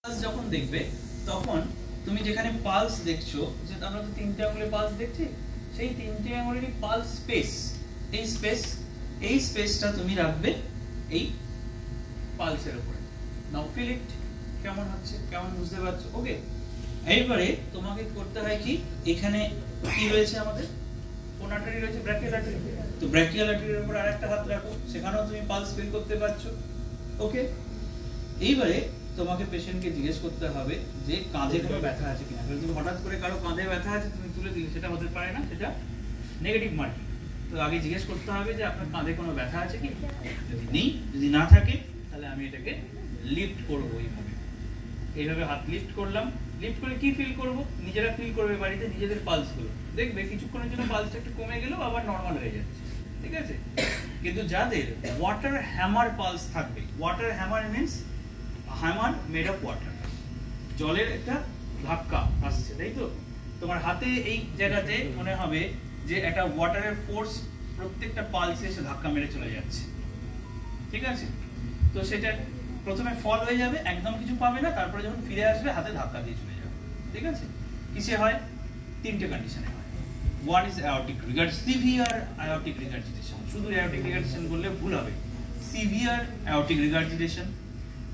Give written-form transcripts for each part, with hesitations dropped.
Pulse যখন দেখবে তখন তুমি যেখানে পালস দেখছো, যে আমরা তো তিনটে আঙুলে পালস দেখছি, সেই তিনটে আঙুলেরই পালস স্পেস, এই স্পেসটা তুমি রাখবে এই পালসের উপরে। নাও ফিল ইট, কেমন হচ্ছে, কেমন বুঝতে পারছো? ওকে, এইবারে তোমাকে করতে হয় কি, এখানে কি রয়েছে আমাদের কোন আর্টারি রয়েছে, ব্র্যাকিয়াল আর্টারি। তো ব্র্যাকিয়াল আর্টারির উপর আরেকটা হাত রাখো, সেখানেও তুমি পালস ফিল করতে পারছো। ওকে, এইবারে তোমাকে পেশেন্টকে জিজ্ঞেস করতে হবে যে কাঁধে কোনো ব্যথা আছে কিনা। তুমি হঠাৎ করে কারো কাঁধে ব্যথা আছে তুমি তুলে দিলে সেটা হতে পারে না, সেটা নেগেটিভ মার্কিং। তো আগে জিজ্ঞেস করতে হবে যে আপনার কাঁধে কোনো ব্যথা আছে কি, যদি নেই, যদি না থাকে তাহলে আমি এটাকে লিফট করব। এইভাবে হাত লিফট করলাম, লিফট করে কি ফিল করব, নিজেরা ফিল করবে বাড়িতে নিজেদের পালস গুলো, দেখবে কিছুক্ষণের জন্য পালসটা একটু কমে গেলেও আবার নর্মাল হয়ে যাচ্ছে, ঠিক আছে। কিন্তু যাদের ওয়াটার হ্যামার পালস থাকবে, water hammer means hammer made of water, জলের একটা ধাক্কা আসছে, তাই তো। তোমার হাতে এই জায়গাতে মনে হবে যে একটা ওয়াটারের ফোর্স প্রত্যেকটা পালসে এসে ধাক্কা মেরে চলে যাচ্ছে, ঠিক আছে। তো সেটা প্রথমে ফল হয়ে যাবে, একদম কিছু পাবে না, তারপরে যখন ফিরে আসবে হাতে ধাক্কা দিয়ে চলে যাবে, ঠিক আছে। কিসে হয়? তিনটে কন্ডিশনে হয়। One is aortic regard, severe aortic regurgitation, শুধু অ্যাওর্টিক রিগার্জিটেশন বললে ভুল হবে, severe aortic regurgitation,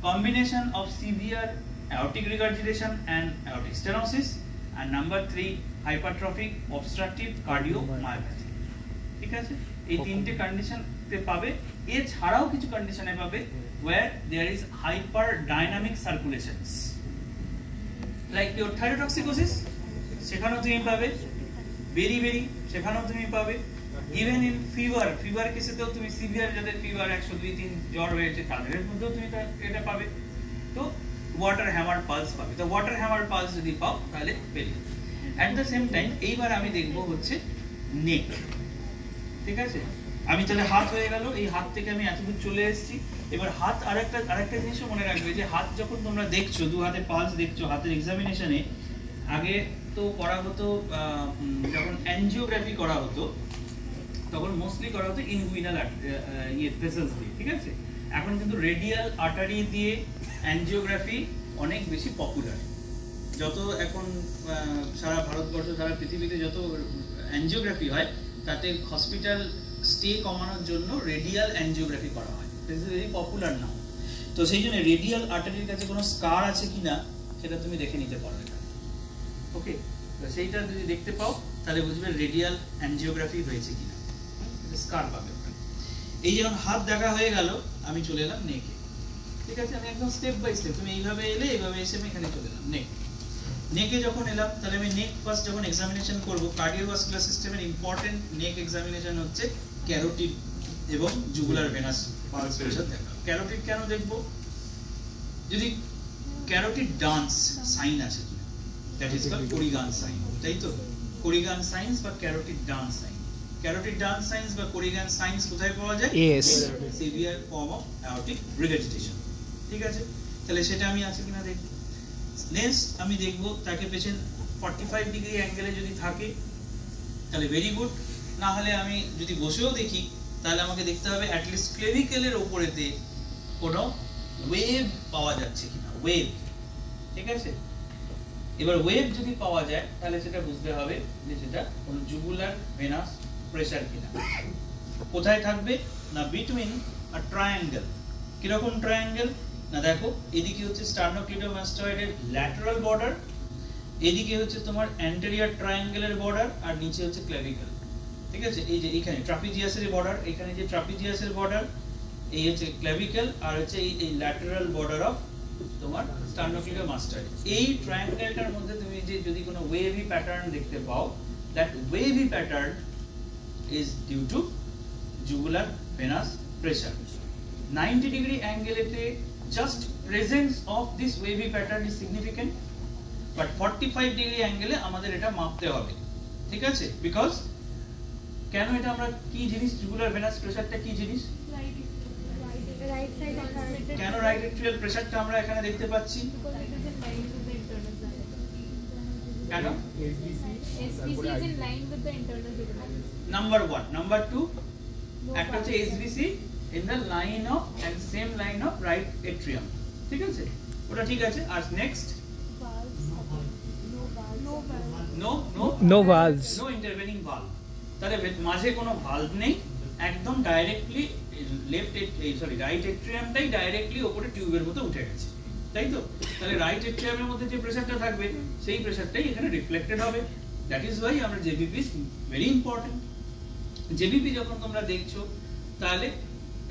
combination of severe aortic regurgitation and aortic stenosis, and number 3 hypertrophic obstructive cardiomyopathy, ঠিক আছে। এই তিনটে কন্ডিশন তে পাবে। এছাড়াও কিছু কন্ডিশনে পাবে where there is hyperdynamic circulations like your thyrotoxicosis, সেখানেও তুমি পাবে, বেরি সেখানেও তুমি পাবে, ইভেন ইন ফিভার কেসেতেও তুমি সিভিয়ার, যাদের ফিভার 102-3 জ্বর হয়েছে তাদের মধ্যেও তুমি এটা পাবে। তো ওয়াটার হ্যামার পালস পাবে। তো ওয়াটার হ্যামার পালস যদি পাও তাহলে পেলে। অ্যাট দ্য সেম টাইম এইবার আমি দেখব হচ্ছে নেক, ঠিক আছে। আমি তাহলে হাত হয়ে গেল, এই হাত থেকে আমি এতদূর চলে এসেছি। এবার হাত আরেকটা জিনিসও মনে রাখবে যে হাত যখন তোমরা দেখছো, দু হাতে পালস দেখছো, হাতের এক্সামিনেশনে আগে তো করা হতো, যখন অ্যানজিওগ্রাফি করা হতো তখন মোস্টলি করা হতো ইনগুইনাল ভেসেলস দিয়ে, ঠিক আছে। এখন কিন্তু রেডিয়াল আর্টারি দিয়ে অ্যানজিওগ্রাফি অনেক বেশি পপুলার। যত এখন সারা ভারতবর্ষ, সারা পৃথিবীতে যত অ্যানজিওগ্রাফি হয় তাতে হসপিটাল স্টে কমানোর জন্য রেডিয়াল অ্যানজিওগ্রাফি করা হয়, দিস ইজ ভেরি পপুলার নাও। তো সেই জন্য রেডিয়াল আর্টারির কাছে কোনো স্কার আছে কিনা সেটা তুমি দেখে নিতে পারো এখানে, ওকে। সেইটা যদি দেখতে পাও তাহলে বুঝবে রেডিয়াল অ্যানজিওগ্রাফি হয়েছে কিনা, স্কার পাবে ওখানে। এই যেমন হাত দেখা হয়ে গেল, আমি চলে এলাম নেকে, ঠিক আছে। আমি একদম স্টেপ বাই স্টেপ, তুমি এইভাবে এলে, এইভাবে এসে আমি এখানে চলে এলাম নেকে যখন এলাম তাহলে আমি নেক ফার্স্ট যখন এক্সামিনেশন করব, কার্ডিওভাস্কুলার সিস্টেমের ইম্পর্টেন্ট নেক এক্সামিনেশন হচ্ছে ক্যারোটিড এবং জুগুলার ভেনাস পালস প্রেসার দেখা। ক্যারোটিড কেন দেখব? যদি ক্যারোটিড ডান্স সাইন আছে কিনা, that is called Corrigan sign, তাই তো। কোরিগান সাইন্স বা carotid dance sign. Carotid dance signs বা কোরিগান সাইন্স কোথায় পাওয়া যায়? Severe form of aortic regurgitation, ঠিক আছে। তাহলে সেটা আমি আছে কিনা দেখব। নেক্সট আমি দেখব তাকে পেশেন্ট 45 ডিগ্রি অ্যাঙ্গেলে যদি থাকে তাহলে ভেরি গুড, না হলে আমি যদি বসেও দেখি তাহলে আমাকে দেখতে হবে অ্যাটলিস্ট ক্লেভিকেলের উপরেতে কোনো ওয়েভ পাওয়া যাচ্ছে কিনা, ওয়েভ, ঠিক আছে। এবার ওয়েভ যদি পাওয়া যায় তাহলে সেটা বুঝতে হবে যে সেটা কোনো জুগুলার ভেনাস প্রেসার কিনা। কোথায় থাকবে না, বিটুইন আ ট্রায়াঙ্গেল। কিরকম ট্রায়াঙ্গেল না, দেখো এদিকে হচ্ছে স্টার্নোক্লিডোমাস্টয়েডের ল্যাটারাল বর্ডার, এদিকে হচ্ছে তোমার অ্যান্টেরিয়র ট্রায়াঙ্গেলের বর্ডার, আর নিচে হচ্ছে ক্লেভিকেল, ঠিক আছে। এই যে এখানে ট্রাপিজিয়াসের বর্ডার, এখানে যে ট্রাপিজিয়াসের বর্ডার, এই হচ্ছে ক্লেভিকেল, আর হচ্ছে এই ল্যাটারাল বর্ডার অফ তোমার স্টার্নোক্লিডোমাস্টয়েড। এই ট্রায়াঙ্গেলটার মধ্যে তুমি যে যদি কোনো ওয়েভি প্যাটার্ন দেখতে পাও, that wavy pattern is due to jugular venous pressure. 90 degree angle te just presence of this wavy pattern is significant, but 45 degree angle আমাদের এটা মাপতে হবে, ঠিক আছে। বিকজ কেন এটা আমরা কি জিনিস, জুগুলার ভেনাস প্রেসারটা কি জিনিস, রাইট সাইড, কেন রাইট এট্রিয়াল প্রেসারটা আমরা এখানে দেখতে পাচ্ছি, কেন? SVC is in line with the internal jugular. Number 1, number 2, একটা হচ্ছে SVC in the line of and same line of right atrium, ঠিক আছে। ওটা ঠিক আছে। আর next No valves. No intervening valve, তাহলে মাঝে কোনো ভালভ নেই, একদম ডাইরেক্টলি রাইট এট্রিয়ামটাই ডাইরেক্টলি উপরে টিউবের মতো উঠে গেছে, তাই তো? তাহলে রাইট এট্রিয়ামের মধ্যে যে প্রেসারটা থাকবে সেই প্রেসারটাই এখানে রিফ্লেক্টেড হবে। দ্যাট ইজ ওয়াই আমরা JBP is very important. JBP যখন তোমরা দেখছো তাহলে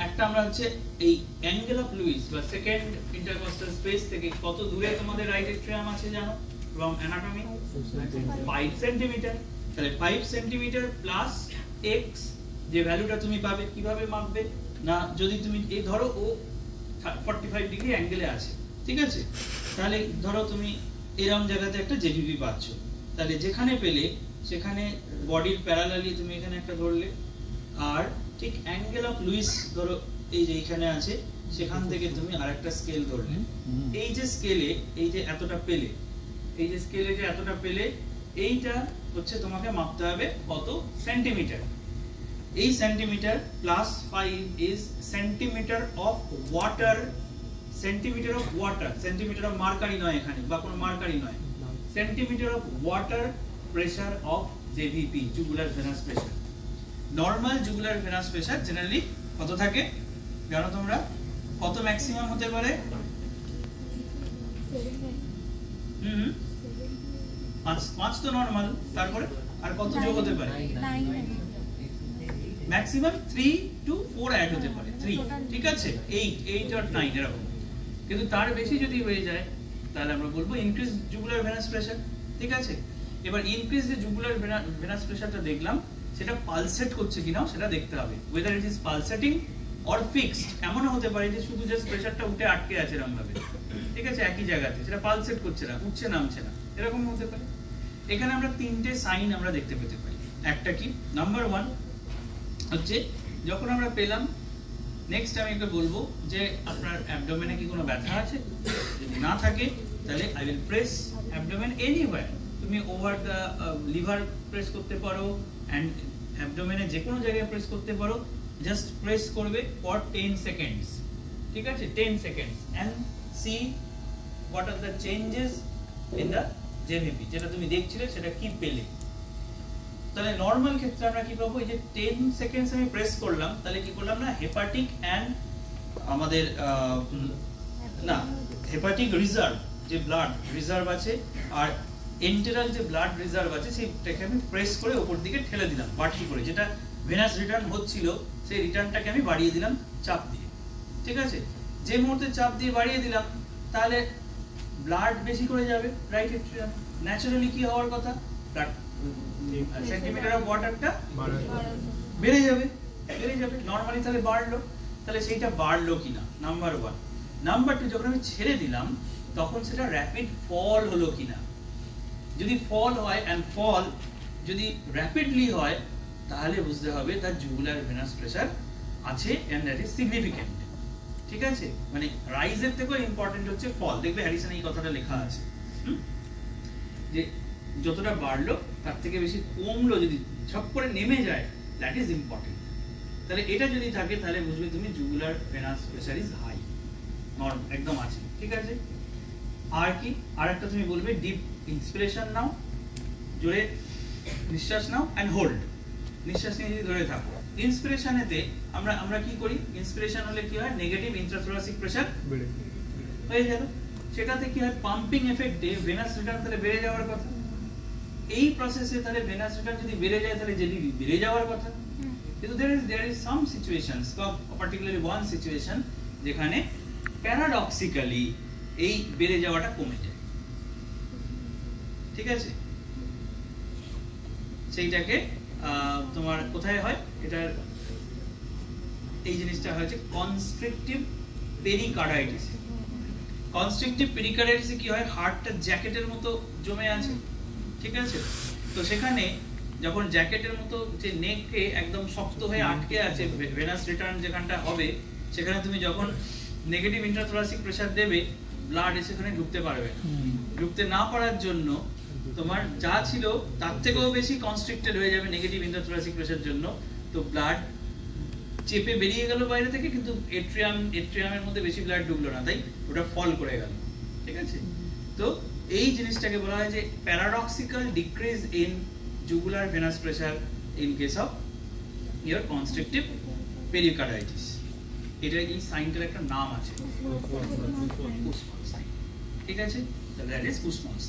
একটা আমরা হচ্ছে এই অ্যাঙ্গেল অফ লুইস বা সেকেন্ড ইন্টারকস্টাল স্পেস থেকে কত দূরে তোমাদের রাইট এট্রিয়াম আছে জানো ফ্রম অ্যানাটমি? 5 সেন্টিমিটার। তাহলে 5 সেন্টিমিটার প্লাস এক্স যে ভ্যালুটা তুমি পাবে, কিভাবে মাপবে না, যদি তুমি এই ধরো ও 45 ডিগ্রি অ্যাঙ্গেলে আছে, ঠিক আছে? তাহলে ধরো তুমি এরকম জায়গাতে একটা জেবিপি পাচ্ছ, তাহলে যেখানে পেলে সেখানে বডির প্যারালালি তুমি এখানে একটা ধরলে, আর ঠিক অ্যাঙ্গেল অফ লুইস ধরো এই যে এখানে আছে, সেখান থেকে তুমি আরেকটা স্কেল ধরলে, এই যে স্কেলে এই যে এতটা পেলে, এই যে স্কেলে যে এতটা পেলে, এইটা হচ্ছে তোমাকে মাপতে হবে কত সেন্টিমিটার। এই centimetre plus 5 is centimetre of water, centimetre of water, centimetre of mercury নয় এখানে, বা কোনো মার্কারি নয়, centimetre of water pressure of JVP, jugular venous pressure. Normal jugular venous pressure generally কত থাকে জানো তোমরা? কত ম্যাক্সিমাম হতে পারে? 5 তো নরমাল, তারপরে আর কত যোগ হতে পারে? ম্যাক্সিমাম 3 to 4 অ্যাড হতে পারে, 3, ঠিক আছে? 8 or 9 এরকম। কিন্তু তার বেশি যদি হয়ে যায় তাহলে আমরা বলবো ইনক্রিজ জুগুলার ভেনাস প্রেসার, ঠিক আছে? এবার ইনক্রিজ যে জুগুলার ভেনাস প্রেসারটা দেখলাম, সেটা পালসেট করছে কিনা সেটা দেখতে হবে, whether it is pulsating or fixed। এমনও হতে পারে যে শুধু জাস্ট প্রেসারটা উঠে আটকে আছে এরকম ভাবে, ঠিক আছে, একই জায়গাতে, সেটা পালসেট করছে না, উঠছে নামছে না, এরকম হতে পারে। এখানে আমরা তিনটে সাইন আমরা দেখতে পেতে পারি। একটা কি, নাম্বার 1 হচ্ছে যখন আমরা পেলাম, নেক্সট আমি একটা বলবো যে আপনার অ্যাবডোমেনে কি কোনো ব্যথা আছে? যদি না থাকে তাহলে I will press abdomen anywhere. তুমি ওভার দ্য লিভার প্রেস করতে পারো, অ্যান্ড অ্যাবডোমেনে যে কোনো জায়গায় প্রেস করতে পারো, জাস্ট প্রেস করবে ফর 10 সেকেন্ডস, ঠিক আছে? 10 seconds, and see what are the changes in the JVP, যেটা তুমি দেখছিলে সেটা কি পেলে। তাহলে নরমাল ক্ষেত্রে আমরা কি পাবো? এই যে 10 সেকেন্ডস আমি প্রেস করলাম, তাহলে কি করলাম না, হেপাটিক অ্যান্ড আমাদের না হেপাটিক রিজার্ভ যে ব্লাড রিজার্ভ আছে, আর এন্টেরাল যে ব্লাড রিজার্ভ আছে, সেইটাকে আমি প্রেস করে উপর দিকে ঠেলে দিলাম বাড়তি করে, যেটা ভেনাস রিটার্ন হচ্ছিল সেই রিটার্নটাকে আমি বাড়িয়ে দিলাম চাপ দিয়ে, ঠিক আছে? যে মুহূর্তে চাপ দিয়ে বাড়িয়ে দিলাম, তাহলে ব্লাড বেশি করে যাবে রাইট এট্রিয়াম, ন্যাচারালি কি হওয়ার কথা, ব্লাড সেন্টিমিটার অফ ওয়াটারটা বেড়ে যাবে, নরমালি তাহলে বাড়লো, তাহলে সেইটা বাড়লো কিনা, নাম্বার 1। নাম্বার 2, যখন আমি ছেড়ে দিলাম তখন সেটা র্যাপিড ফল হলো কিনা। যদি ফল হয়, অ্যান্ড ফল যদি র্যাপিডলি হয়, তাহলে বুঝতে হবে তার জুগুলার ভেনাস প্রেসার আছে, অ্যান্ড দ্যাট ইজ সিগনিফিক্যান্ট, ঠিক আছে? মানে রাইজের থেকেও ইম্পর্টেন্ট হচ্ছে ফল। দেখবে হ্যারিসনে এই কথাটা লেখা আছে যে যতটা বাড়লো তার থেকে বেশি কমলো, যদি ঝপ করে নেমে যায়, দ্যাট ইজ ইম্পর্টেন্ট। তাহলে এটা যদি থাকে তাহলে বুঝবে তুমি jugular venous pressure is high, normal একদম আছে, ঠিক আছে? আর কি, আর একটা তুমি বলবে ডিপ ইন্সপিরেশন নাও, জোরে নিঃশ্বাস নাও, অ্যান্ড হোল্ড, নিঃশ্বাস নিয়ে যদি ধরে থাকো। ইন্সপিরেশনেতে আমরা কি করি, ইন্সপিরেশন হলে কি হয়, নেগেটিভ ইন্ট্রাথোরাসিক প্রেসার হয়ে গেল, সেটাতে কি হয়, পাম্পিং এফেক্টে ভেনাস রিটার্ন তাহলে বেড়ে যাওয়ার কথা। এই প্রসেসে তাহলে ভেনাস রিটার্ন যদি বেড়ে যায় তাহলে যদি বেড়ে যাওয়ার কথা, কিন্তু there is some situations, particularly one situation, যেখানে প্যারাডক্সিক্যালি এই বেড়ে যাওয়াটা কমে যায়, ঠিক আছে? সেইটাকে তোমার কোথায় হয়, এটার এই জিনিসটা হয়েছে কনস্ট্রিকটিভ পেরিকার্ডাইটিস। কনস্ট্রিকটিভ পেরিকার্ডাইটিসে কি হয়, হার্টটা জ্যাকেটের মতো জমে আছে, ঠিক আছে? তো সেখানে যখন জ্যাকেটের মতো যে নেকে একদম শক্ত হয়ে আটকে আছে, ভেনাস রিটার্ন যেখানটা হবে, সেখানে তুমি যখন নেগেটিভ ইন্ট্রাথোরাসিক প্রেসার দেবে, ব্লাড সেখানে ঢুকতে পারবে না। ঢুকতে না পারার জন্য তোমার যা ছিল তার থেকেও বেশি কনস্ট্রিক্টেড হয়ে যাবে নেগেটিভ ইন্ট্রাথোরাসিক প্রেসার জন্য, তো ব্লাড চেপে বেরিয়ে গেল বাইরে থেকে, কিন্তু এট্রিয়ামের মধ্যে বেশি ব্লাড ঢুকলো না, তাই ওটা ফল করে গেল, ঠিক আছে? তো এই জিনিসটাকে বলা হয় যে paradoxical decrease in jugular venous pressure in case of year constrictive pericarditis. এটা এই সাইনটার একটা নাম আছে, কুসমাল সাইন। ঠিক আছে, দ্যাট ইজ কুসমাল সাইন।